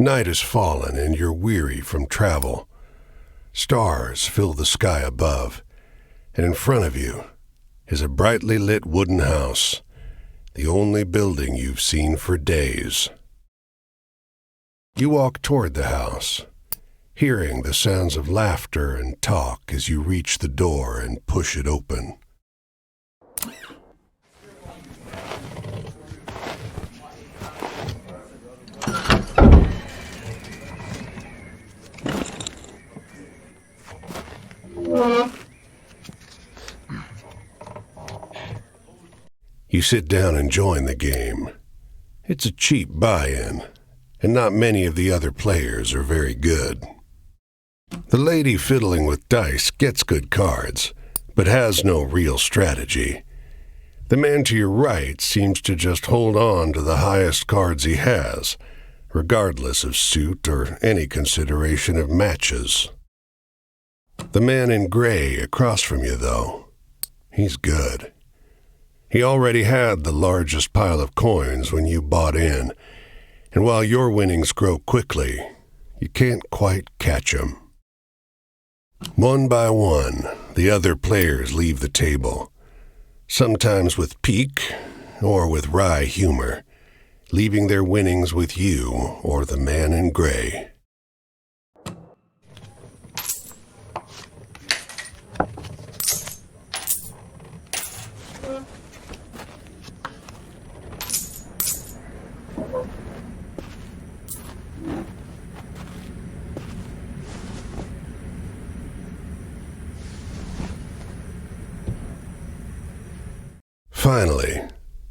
Night has fallen and you're weary from travel. Stars fill the sky above, and in front of you is a brightly lit wooden house, the only building you've seen for days. You walk toward the house, hearing the sounds of laughter and talk as you reach the door and push it open. You sit down and join the game. It's a cheap buy-in, and not many of the other players are very good. The lady fiddling with dice gets good cards, but has no real strategy. The man to your right seems to just hold on to the highest cards he has, regardless of suit or any consideration of matches. The man in gray across from you, though, he's good. He already had the largest pile of coins when you bought in, and while your winnings grow quickly, you can't quite catch him. One by one, the other players leave the table, sometimes with pique or with wry humor, leaving their winnings with you or the man in gray. Finally,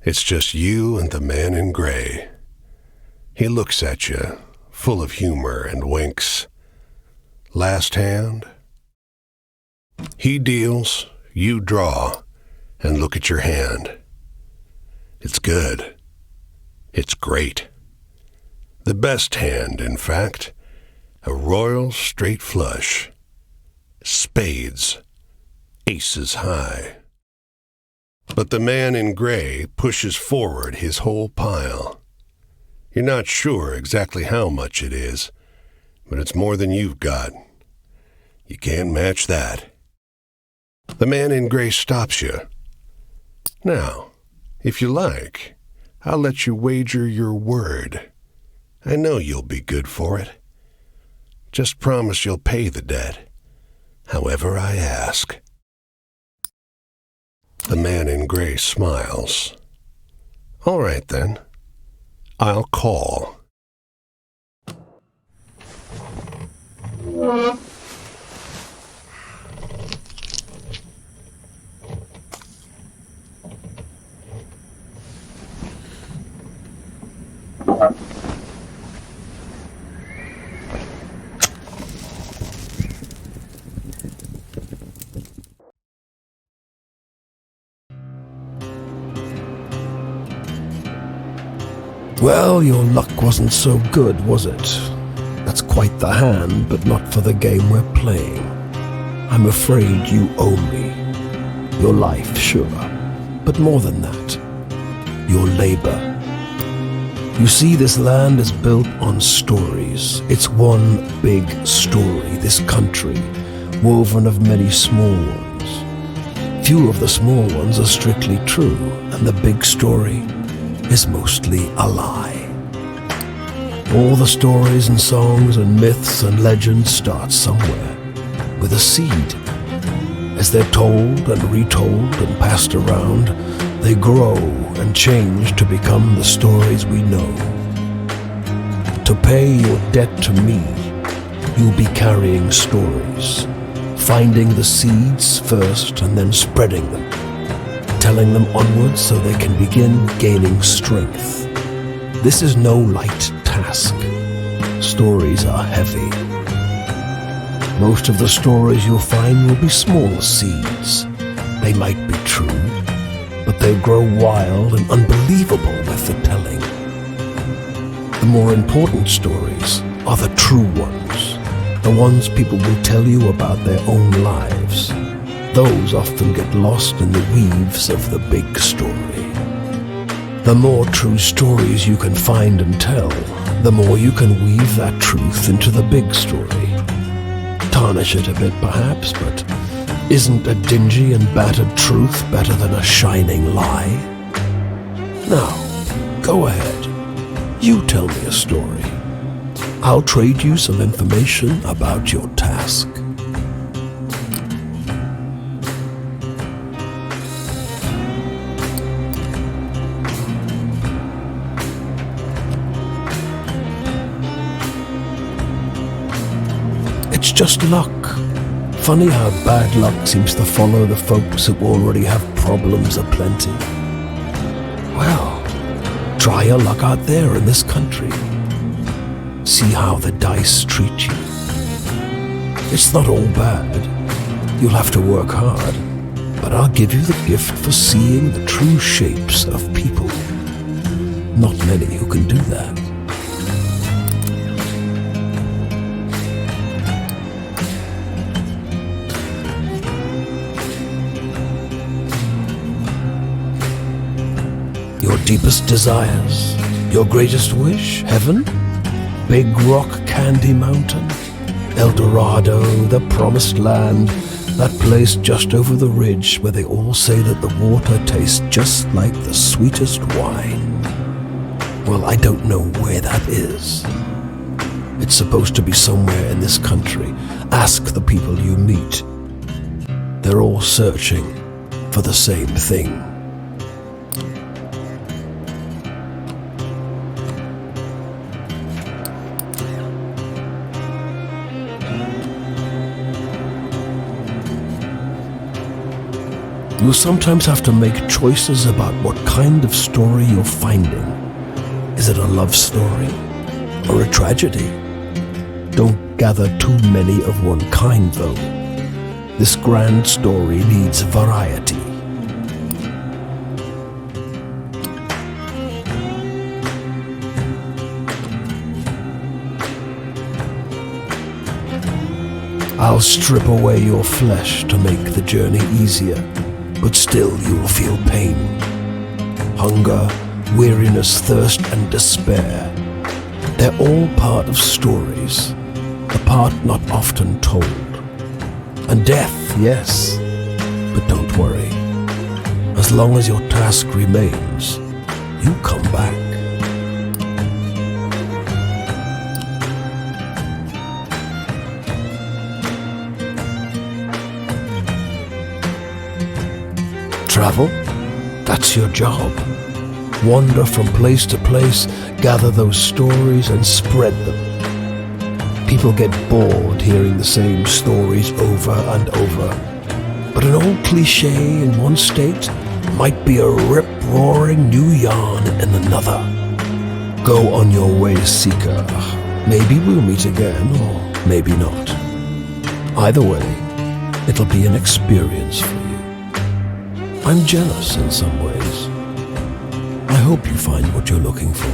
it's just you and the man in gray. He looks at you, full of humor, and winks. Last hand? He deals, you draw, and look at your hand. It's good. It's great. The best hand, in fact. A royal straight flush. Spades. Aces high. But the man in gray pushes forward his whole pile. You're not sure exactly how much it is, but it's more than you've got. You can't match that. The man in gray stops you. Now, if you like, I'll let you wager your word. I know you'll be good for it. Just promise you'll pay the debt, however I ask. The man in gray smiles. All right, then. I'll call. Well, your luck wasn't so good, was it? That's quite the hand, but not for the game we're playing. I'm afraid you owe me. Your life, sure, but more than that, your labor. You see, this land is built on stories. It's one big story, this country, woven of many small ones. Few of the small ones are strictly true, and the big story is mostly a lie. All the stories and songs and myths and legends start somewhere, with a seed. As they're told and retold and passed around, they grow and change to become the stories we know. To pay your debt to me, you'll be carrying stories, finding the seeds first and then spreading them, telling them onwards so they can begin gaining strength. This is no light task. Stories are heavy. Most of the stories you'll find will be small seeds. They might be true, but they grow wild and unbelievable with the telling. The more important stories are the true ones, the ones people will tell you about their own lives. Those often get lost in the weaves of the big story. The more true stories you can find and tell, the more you can weave that truth into the big story. Tarnish it a bit, perhaps, but isn't a dingy and battered truth better than a shining lie? Now, go ahead. You tell me a story. I'll trade you some information about your task. It's just luck. Funny how bad luck seems to follow the folks who already have problems aplenty. Well, try your luck out there in this country. See how the dice treat you. It's not all bad. You'll have to work hard, but I'll give you the gift for seeing the true shapes of people. Not many who can do that. Your deepest desires, your greatest wish, heaven? Big Rock Candy Mountain? El Dorado, the promised land, that place just over the ridge where they all say that the water tastes just like the sweetest wine. Well, I don't know where that is. It's supposed to be somewhere in this country. Ask the people you meet. They're all searching for the same thing. You'll sometimes have to make choices about what kind of story you're finding. Is it a love story or a tragedy? Don't gather too many of one kind, though. This grand story needs variety. I'll strip away your flesh to make the journey easier. But still you will feel pain, hunger, weariness, thirst, and despair. They're all part of stories, a part not often told. And death, yes, but don't worry. As long as your task remains, you come back. Travel? That's your job. Wander from place to place, gather those stories and spread them. People get bored hearing the same stories over and over. But an old cliché in one state might be a rip-roaring new yarn in another. Go on your way, seeker. Maybe we'll meet again, or maybe not. Either way, it'll be an experience for you. I'm jealous in some ways. I hope you find what you're looking for.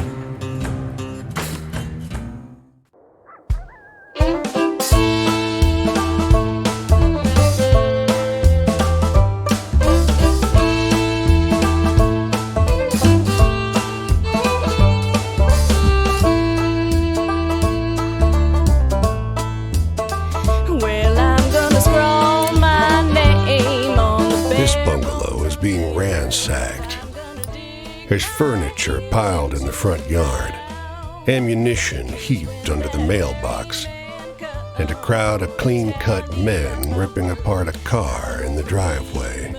Being ransacked. There's furniture piled in the front yard, ammunition heaped under the mailbox, and a crowd of clean-cut men ripping apart a car in the driveway.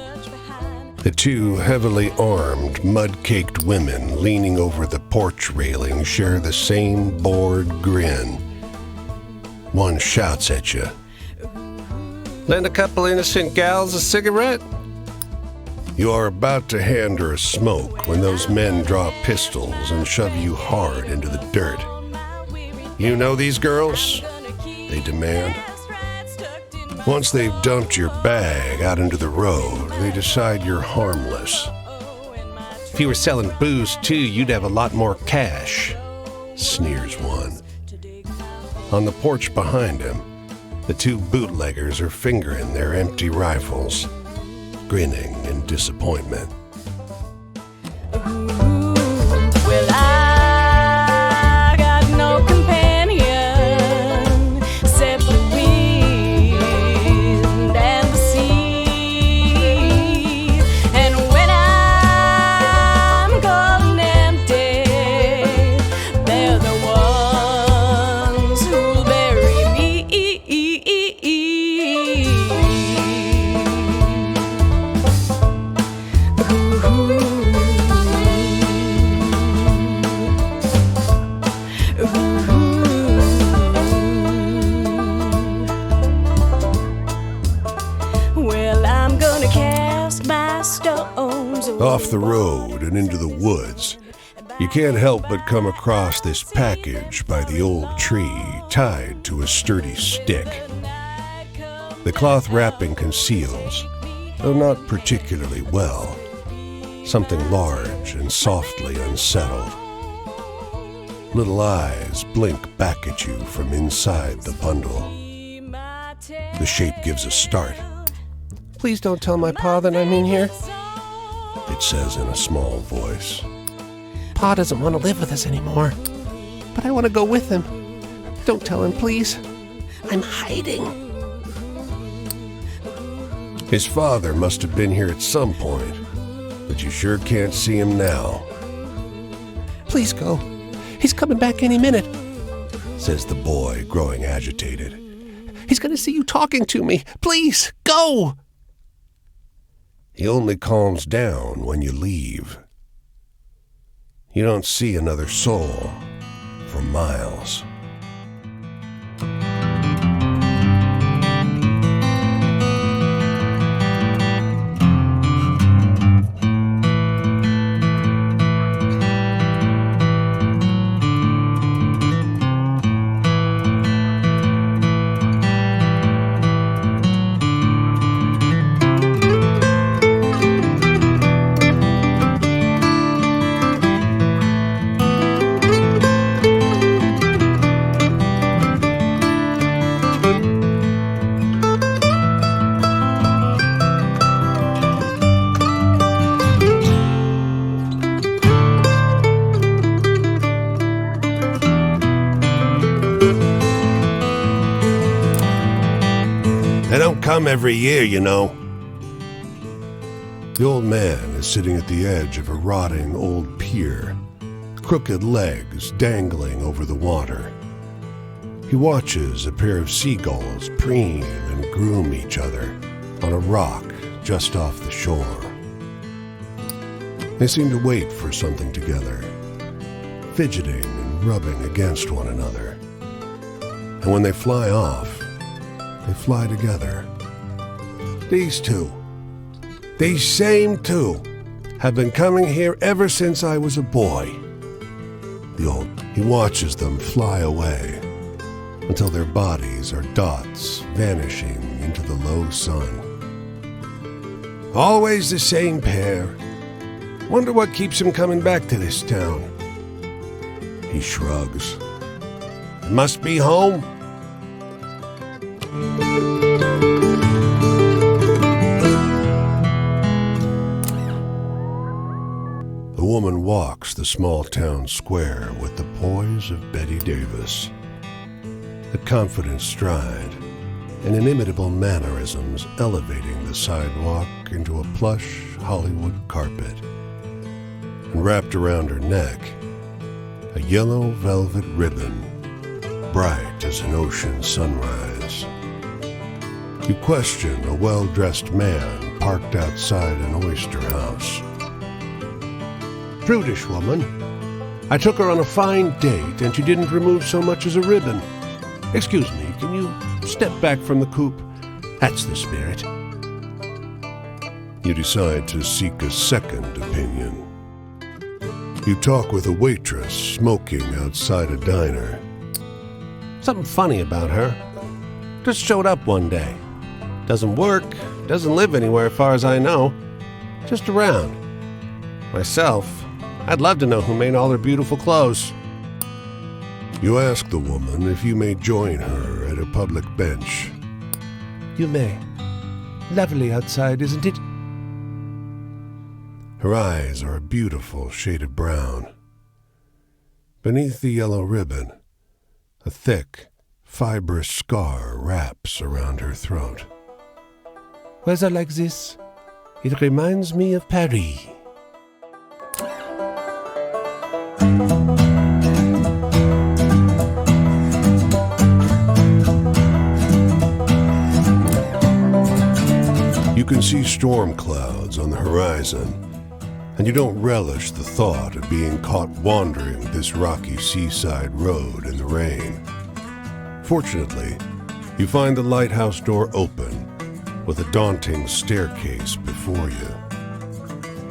The two heavily armed, mud-caked women leaning over the porch railing share the same bored grin. One shouts at you, "Lend a couple innocent gals a cigarette?" You are about to hand her a smoke when those men draw pistols and shove you hard into the dirt. "You know these girls?" they demand. Once they've dumped your bag out into the road, they decide you're harmless. "If you were selling booze too, you'd have a lot more cash," sneers one. On the porch behind him, the two bootleggers are fingering their empty rifles, grinning in disappointment. Well, I got no Off the road and into the woods, you can't help but come across this package by the old tree tied to a sturdy stick. The cloth wrapping conceals, though not particularly well, something large and softly unsettled. Little eyes blink back at you from inside the bundle. The shape gives a start. Please don't tell my pa that I'm in here. It says in a small voice. Pa doesn't want to live with us anymore, but I want to go with him. Don't tell him, please. I'm hiding. His father must have been here at some point, but you sure can't see him now. Please go. He's coming back any minute, says the boy, growing agitated. He's going to see you talking to me. Please, go! He only calms down when you leave. You don't see another soul for miles. They don't come every year, you know. The old man is sitting at the edge of a rotting old pier, crooked legs dangling over the water. He watches a pair of seagulls preen and groom each other on a rock just off the shore. They seem to wait for something together, fidgeting and rubbing against one another. And when they fly off, they fly together. These two, these same two, have been coming here ever since I was a boy. He watches them fly away until their bodies are dots vanishing into the low sun. Always the same pair. Wonder what keeps him coming back to this town. He shrugs. It must be home. The woman walks the small town square with the poise of Betty Davis, a confident stride and inimitable mannerisms elevating the sidewalk into a plush Hollywood carpet. And wrapped around her neck, a yellow velvet ribbon, bright as an ocean sunrise. You question a well-dressed man parked outside an oyster house. Prudish woman. I took her on a fine date and she didn't remove so much as a ribbon. Excuse me, can you step back from the coupe? That's the spirit. You decide to seek a second opinion. You talk with a waitress smoking outside a diner. Something funny about her. Just showed up one day. Doesn't work, doesn't live anywhere as far as I know. Just around. Myself, I'd love to know who made all her beautiful clothes. You ask the woman if you may join her at a public bench. You may. Lovely outside, isn't it? Her eyes are a beautiful shade of brown. Beneath the yellow ribbon, a thick, fibrous scar wraps around her throat. Weather like this, it reminds me of Paris. You can see storm clouds on the horizon, and you don't relish the thought of being caught wandering this rocky seaside road in the rain. Fortunately, you find the lighthouse door open with a daunting staircase before you.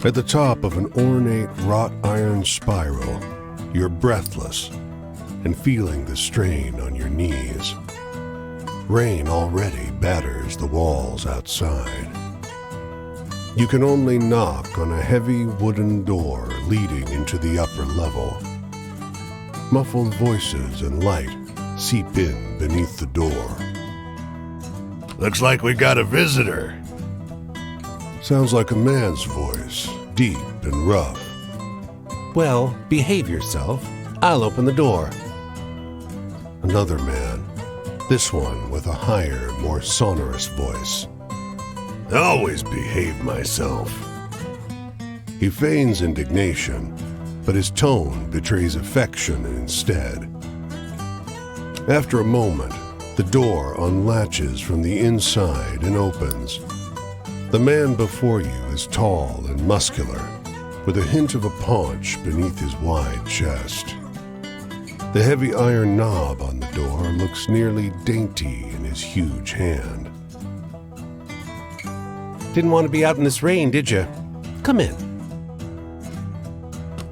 At the top of an ornate wrought iron spiral, you're breathless and feeling the strain on your knees. Rain already batters the walls outside. You can only knock on a heavy wooden door leading into the upper level. Muffled voices and light seep in beneath the door. "Looks like we got a visitor." Sounds like a man's voice, deep and rough. "Well, behave yourself. I'll open the door." Another man, this one with a higher, more sonorous voice. "I always behave myself." He feigns indignation, but his tone betrays affection instead. After a moment, the door unlatches from the inside and opens. The man before you is tall and muscular, with a hint of a paunch beneath his wide chest. The heavy iron knob on the door looks nearly dainty in his huge hand. "Didn't want to be out in this rain, did you? Come in."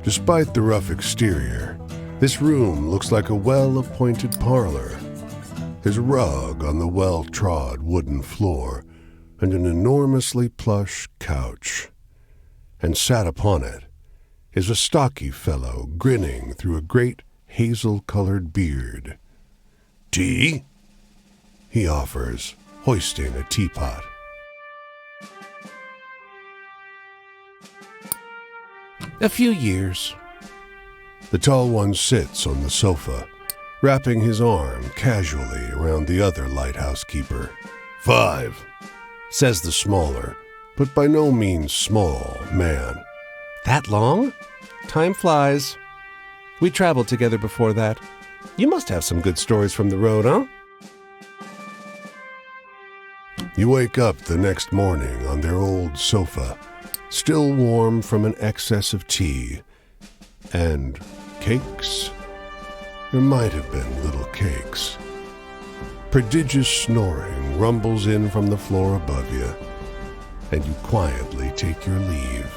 Despite the rough exterior, this room looks like a well-appointed parlor. There's a rug on the well-trod wooden floor and an enormously plush couch. And sat upon it is a stocky fellow grinning through a great hazel-colored beard. "Tea?" he offers, hoisting a teapot. "A few years." The tall one sits on the sofa, wrapping his arm casually around the other lighthouse keeper. "5, says the smaller, but by no means small, man. "That long? Time flies. We traveled together before that. You must have some good stories from the road, huh?" You wake up the next morning on their old sofa, still warm from an excess of tea. And cakes? There might have been little cakes. Prodigious snoring rumbles in from the floor above you, and you quietly take your leave.